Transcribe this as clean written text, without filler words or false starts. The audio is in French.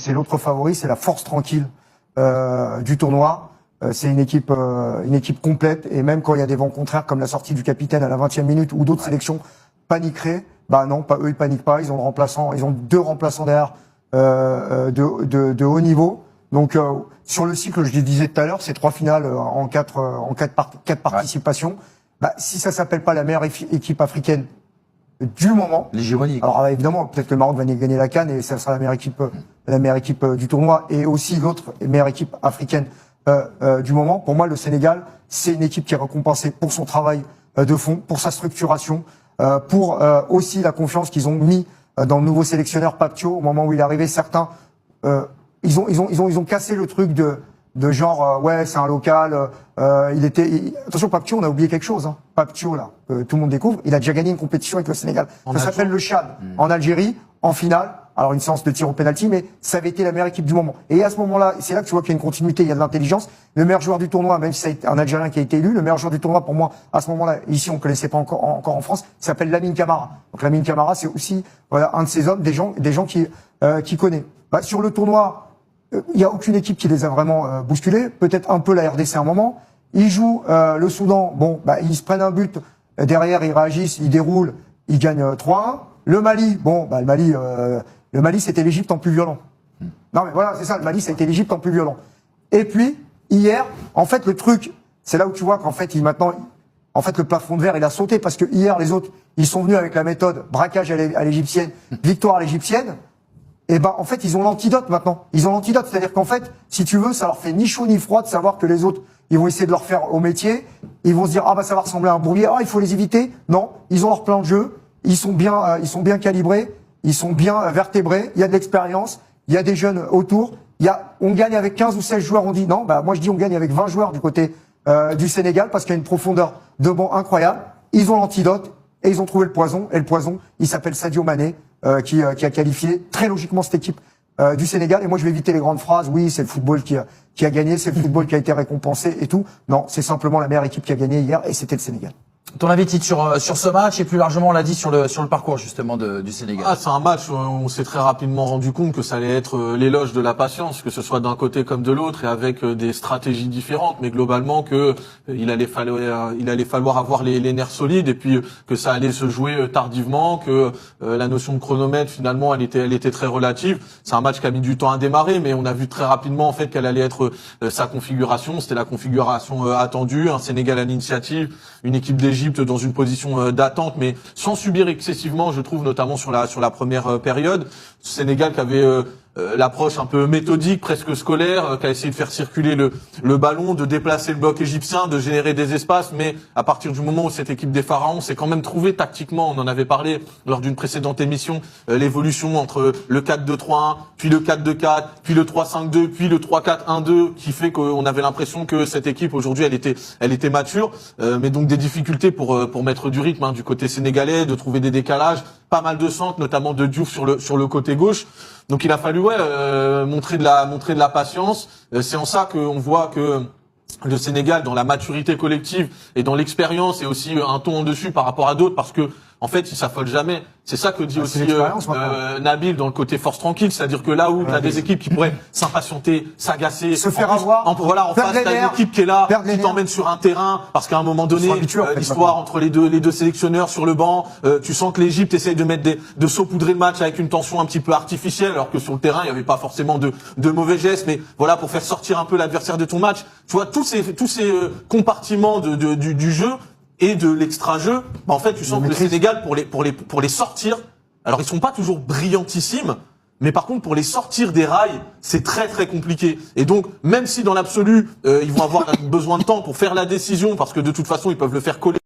c'est l'autre favori, c'est la force tranquille du tournoi. C'est une équipe complète, et même quand il y a des vents contraires comme la sortie du capitaine à la 20e minute ou d'autres sélections paniqueraient, bah non, pas eux, ils paniquent pas. Ils ont deux remplaçants derrière de haut niveau. Donc sur le cycle, je le disais tout à l'heure, c'est 3 finales en quatre participations. Bah, si ça s'appelle pas la meilleure équipe africaine du moment, l'hégémonie. Alors évidemment, peut-être que le Maroc va gagner la CAN et ça sera la meilleure équipe du tournoi, et aussi l'autre meilleure équipe africaine du moment. Pour moi, le Sénégal, c'est une équipe qui est récompensée pour son travail de fond, pour sa structuration, pour aussi la confiance qu'ils ont mis dans le nouveau sélectionneur Pape Thiaw au moment où il est arrivé. Certains, ils ont cassé le truc de genre ouais, c'est un local. Attention, Pape Thiaw, on a oublié quelque chose. Hein. Pape Thiaw, là, tout le monde découvre, il a déjà gagné une compétition avec le Sénégal. Ça s'appelle le Tchad, en Algérie, en finale. Alors une séance de tir au penalty, mais ça avait été la meilleure équipe du moment. Et à ce moment-là, c'est là que tu vois qu'il y a une continuité, il y a de l'intelligence. Le meilleur joueur du tournoi, même si c'est un Algérien qui a été élu, le meilleur joueur du tournoi pour moi, à ce moment-là, ici on connaissait pas encore en France, s'appelle Lamine Camara. Donc Lamine Camara, c'est aussi voilà un de ces hommes, des gens qui connaît. Bah, sur le tournoi, il y a aucune équipe qui les a vraiment bousculés. Peut-être un peu la RDC à un moment. Ils jouent le Soudan. Bon, bah ils se prennent un but derrière, ils réagissent, ils déroulent, ils gagnent 3-1. Le Mali, bon, bah le Mali, c'était l'Égypte en plus violent. Non, mais voilà, c'est ça, le Mali, c'était l'Égypte en plus violent. Et puis, hier, en fait, le truc, c'est là où tu vois qu'en fait, en fait, le plafond de verre, il a sauté, parce que hier, les autres, ils sont venus avec la méthode braquage à l'égyptienne, victoire à l'égyptienne. Et ben, en fait, ils ont l'antidote maintenant. Ils ont l'antidote, c'est-à-dire qu'en fait, si tu veux, ça leur fait ni chaud ni froid de savoir que les autres, ils vont essayer de leur faire au métier. Ils vont se dire, ah bah, ça va ressembler à un bourbier. Ah, il faut les éviter. Non, ils ont leur plan de jeu. Ils sont bien calibrés. Ils sont bien vertébrés, il y a de l'expérience, il y a des jeunes autour, on gagne avec 15 ou 16 joueurs, on dit non, bah moi je dis on gagne avec 20 joueurs du côté du Sénégal, parce qu'il y a une profondeur de banc incroyable. Ils ont l'antidote et ils ont trouvé le poison, et le poison, il s'appelle Sadio Mané, qui a qualifié très logiquement cette équipe du Sénégal. Et moi je vais éviter les grandes phrases, oui c'est le football qui a gagné, c'est le football qui a été récompensé et tout. Non, c'est simplement la meilleure équipe qui a gagné hier, et c'était le Sénégal. Ton avis, Tite, sur ce match, et plus largement, on l'a dit, sur le parcours justement du Sénégal. Ah, c'est un match où on s'est très rapidement rendu compte que ça allait être l'éloge de la patience, que ce soit d'un côté comme de l'autre, et avec des stratégies différentes, mais globalement il allait falloir avoir les nerfs solides, et puis que ça allait se jouer tardivement, que la notion de chronomètre finalement elle était très relative. C'est un match qui a mis du temps à démarrer, mais on a vu très rapidement en fait quelle allait être sa configuration. C'était la configuration attendue, un Sénégal à l'initiative, une équipe d'Égypte dans une position d'attente, mais sans subir excessivement, je trouve, notamment sur la première période. Sénégal qui avait l'approche un peu méthodique, presque scolaire, qui a essayé de faire circuler le ballon, de déplacer le bloc égyptien, de générer des espaces, mais à partir du moment où cette équipe des Pharaons s'est quand même trouvée tactiquement, on en avait parlé lors d'une précédente émission, l'évolution entre le 4-2-3-1, puis le 4-2-4, puis le 3-5-2, puis le 3-4-1-2, qui fait qu'on avait l'impression que cette équipe aujourd'hui elle était mature, mais donc des difficultés pour mettre du rythme du côté sénégalais, de trouver des décalages, pas mal de centres, notamment de Diouf sur le côté gauche. Donc il a fallu montrer de la patience. C'est en ça qu'on voit que le Sénégal, dans la maturité collective et dans l'expérience, est aussi un ton en dessus par rapport à d'autres, parce que en fait, il s'affole jamais. C'est ça que dit aussi Nabil dans le côté force tranquille, c'est-à-dire que là où tu as des équipes qui pourraient s'impatienter, s'agacer, se faire avoir, en face t'as une équipe qui est là, qui t'emmène sur un terrain, parce qu'à un moment donné, l'histoire entre les deux sélectionneurs sur le banc, tu sens que l'Égypte essaye de mettre de saupoudrer le match avec une tension un petit peu artificielle, alors que sur le terrain il y avait pas forcément de mauvais gestes, mais voilà, pour faire sortir un peu l'adversaire de ton match. Tu vois, tous ces compartiments du jeu et de l'extra-jeu, bah en fait, tu sens que le Sénégal, pour les sortir, alors ils sont pas toujours brillantissimes, mais par contre, pour les sortir des rails, c'est très très compliqué. Et donc, même si dans l'absolu, ils vont avoir besoin de temps pour faire la décision, parce que de toute façon, ils peuvent le faire coller